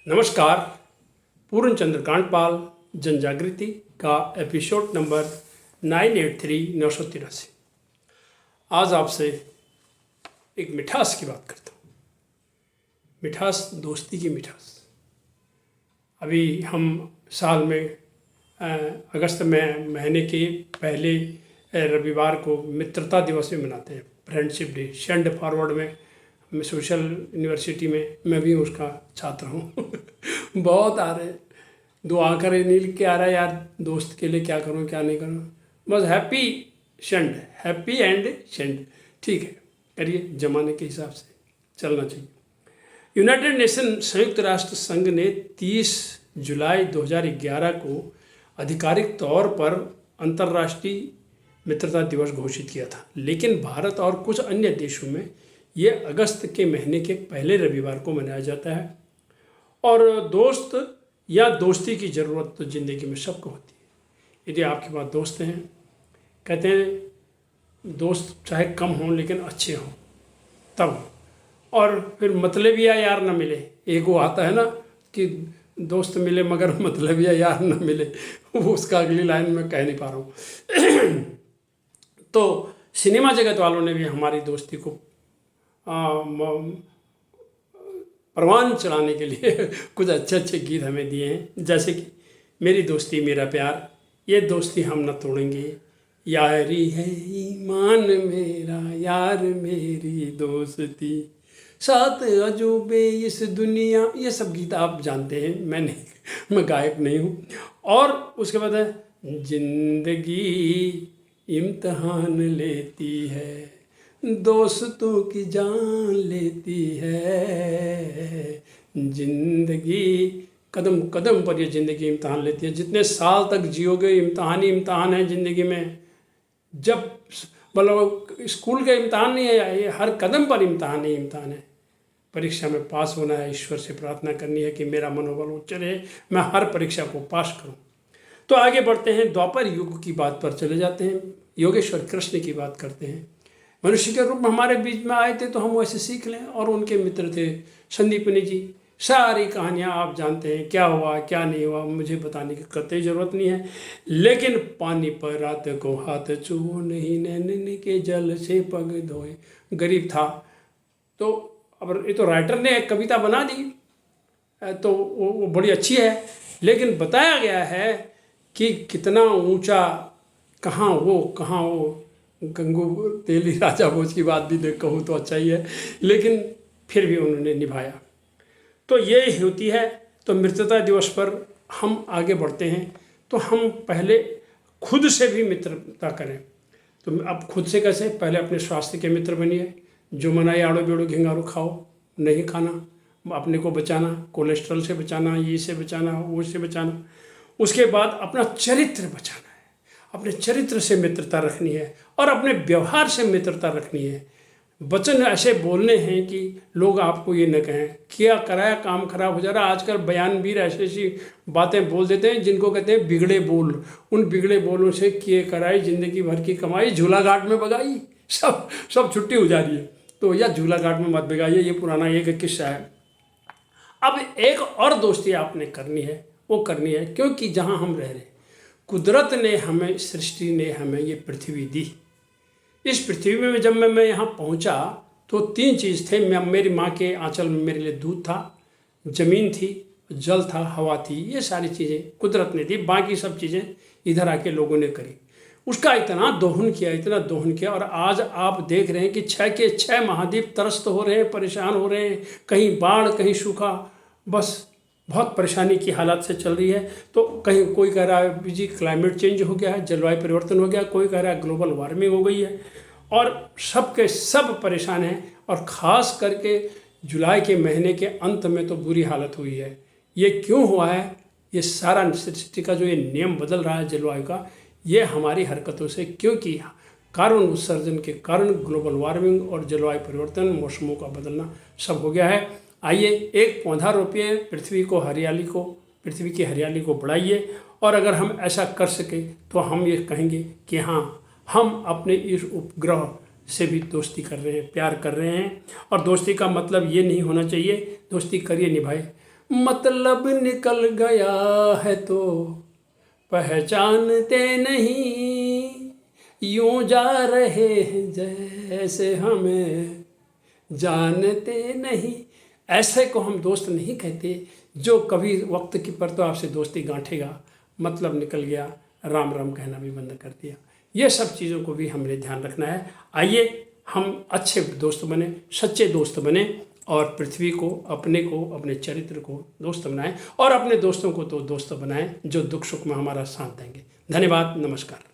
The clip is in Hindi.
नमस्कार। पूर्ण चंद्र कांडपाल जन जागृति का एपिसोड नंबर 983 आज आपसे एक मिठास की बात करता हूँ। मिठास, दोस्ती की मिठास। अभी हम साल में अगस्त में महीने के पहले रविवार को मित्रता दिवस भी मनाते हैं, फ्रेंडशिप डे। सेंड फॉरवर्ड में मैं सोशल यूनिवर्सिटी में मैं भी उसका छात्र हूँ। बहुत आ रहे, दो आंखें नील के आ रहा है यार, दोस्त के लिए क्या करूँ क्या नहीं करूँ। बस हैप्पी एंड सेंड, ठीक है, करिए, जमाने के हिसाब से चलना चाहिए। यूनाइटेड नेशन संयुक्त राष्ट्र संघ ने 30 जुलाई 2011 को आधिकारिक तौर पर अंतर्राष्ट्रीय मित्रता दिवस घोषित किया था, लेकिन भारत और कुछ अन्य देशों में ये अगस्त के महीने के पहले रविवार को मनाया जाता है। और दोस्त या दोस्ती की ज़रूरत तो ज़िंदगी में सबको होती है। यदि आपके पास दोस्त हैं, कहते हैं दोस्त चाहे कम हों लेकिन अच्छे हों तब, और फिर मतलबिया यार ना मिले। एक वो आता है ना कि दोस्त मिले मगर मतलबिया यार ना मिले, वो उसका अगली लाइन में कह नहीं पा रहा हूँ। तो सिनेमा जगत वालों ने भी हमारी दोस्ती को परवान चढ़ाने के लिए कुछ अच्छे गीत हमें दिए हैं, जैसे कि मेरी दोस्ती मेरा प्यार, ये दोस्ती हम न तोड़ेंगे, यारी है ईमान मेरा, यार मेरी दोस्ती, सात अजूबे इस दुनिया। ये सब गीत आप जानते हैं, मैं गायक नहीं हूँ। और उसके बाद है जिंदगी इम्तहान लेती है, दोस्तों की जान लेती है, जिंदगी कदम कदम पर ये ज़िंदगी इम्तहान लेती है। जितने साल तक जियोगे इम्तहान ही इम्तहान है ज़िंदगी में। जब मतलब स्कूल का इम्तहान नहीं है, ये हर कदम पर इम्तहान ही इम्तहान है। परीक्षा में पास होना है, ईश्वर से प्रार्थना करनी है कि मेरा मनोबल उच्च रहे, मैं हर परीक्षा को पास करूं। तो आगे बढ़ते हैं, द्वापर युग की बात पर चले जाते हैं, योगेश्वर कृष्ण की बात करते हैं। मनुष्य के रूप में हमारे बीच में आए थे तो हम वैसे सीख लें। और उनके मित्र थे संदीपनी जी। सारी कहानियाँ आप जानते हैं, क्या हुआ क्या नहीं हुआ मुझे बताने की कतई ज़रूरत नहीं है। लेकिन पानी पर रात को हाथ छुओ नहीं, नैन के जल से पग धोए। गरीब था तो अब ये तो राइटर ने एक कविता बना दी तो वो बड़ी अच्छी है, लेकिन बताया गया है कि कितना ऊंचा, कहाँ वो गंगू तेली राजा भोज की बात भी देख कहूँ तो अच्छा ही है, लेकिन फिर भी उन्होंने निभाया। तो ये होती है। तो मित्रता दिवस पर हम आगे बढ़ते हैं तो हम पहले खुद से भी मित्रता करें। तो अब खुद से कैसे? पहले अपने स्वास्थ्य के मित्र बनिए। जो मनाए आड़ो बेड़ो घिंगारो खाओ नहीं खाना, अपने को बचाना, कोलेस्ट्रॉल से बचाना, ये से बचाना, वो से बचाना। उसके बाद अपना चरित्र बचाना है, अपने चरित्र से मित्रता रखनी है और अपने व्यवहार से मित्रता रखनी है। वचन ऐसे बोलने हैं कि लोग आपको ये न कहें क्या कराया काम खराब हो जा रहा है। आजकल बयानवीर ऐसी बातें बोल देते हैं जिनको कहते हैं बिगड़े बोल। उन बिगड़े बोलों से किए कराई जिंदगी भर की कमाई, झूला घाट में बगाई, सब छुट्टी हो जा रही है। तो या झूला घाट में मत बगाइए, ये पुराना एक किस्सा है। अब एक और दोस्ती आपने करनी है, वो करनी है क्योंकि जहाँ हम रह रहे, कुदरत ने हमें, सृष्टि ने हमें ये पृथ्वी दी। इस पृथ्वी में जब मैं यहाँ पहुँचा तो 3 चीज़ थे। मेरी माँ के आंचल में मेरे लिए दूध था, ज़मीन थी, जल था, हवा थी। ये सारी चीज़ें कुदरत ने दी, बाकी सब चीज़ें इधर आके लोगों ने करी। उसका इतना दोहन किया और आज आप देख रहे हैं कि 6 के 6 महाद्वीप त्रस्त हो रहे हैं, परेशान हो रहे हैं। कहीं बाढ़, कहीं सूखा, बस बहुत परेशानी की हालत से चल रही है। तो कहीं कोई कह रहा है जी क्लाइमेट चेंज हो गया है, जलवायु परिवर्तन हो गया, कोई कह रहा है ग्लोबल वार्मिंग हो गई है, और सब के सब परेशान हैं। और ख़ास करके जुलाई के महीने के अंत में तो बुरी हालत हुई है। ये क्यों हुआ है? ये सारा सृष्टि का जो ये नियम बदल रहा है जलवायु का, ये हमारी हरकतों से, क्योंकि कार्बन उत्सर्जन के कारण ग्लोबल वार्मिंग और जलवायु परिवर्तन, मौसमों का बदलना सब हो गया है। आइए एक पौधा रोपिए, पृथ्वी की हरियाली को बढ़ाइए। और अगर हम ऐसा कर सके तो हम ये कहेंगे कि हाँ, हम अपने इस उपग्रह से भी दोस्ती कर रहे हैं, प्यार कर रहे हैं। और दोस्ती का मतलब ये नहीं होना चाहिए दोस्ती करिए निभाए, मतलब निकल गया है तो पहचानते नहीं, यूं जा रहे हैं जैसे हमें जानते नहीं। ऐसे को हम दोस्त नहीं कहते जो कभी वक्त की पर तो आपसे दोस्ती गांठेगा, मतलब निकल गया, राम राम कहना भी बंद कर दिया। ये सब चीज़ों को भी हमने ध्यान रखना है। आइए हम अच्छे दोस्त बने, सच्चे दोस्त बने और पृथ्वी को, अपने चरित्र को दोस्त बनाएं और अपने दोस्तों को तो दोस्त बनाएं जो दुख सुख में हमारा साथ देंगे। धन्यवाद, नमस्कार।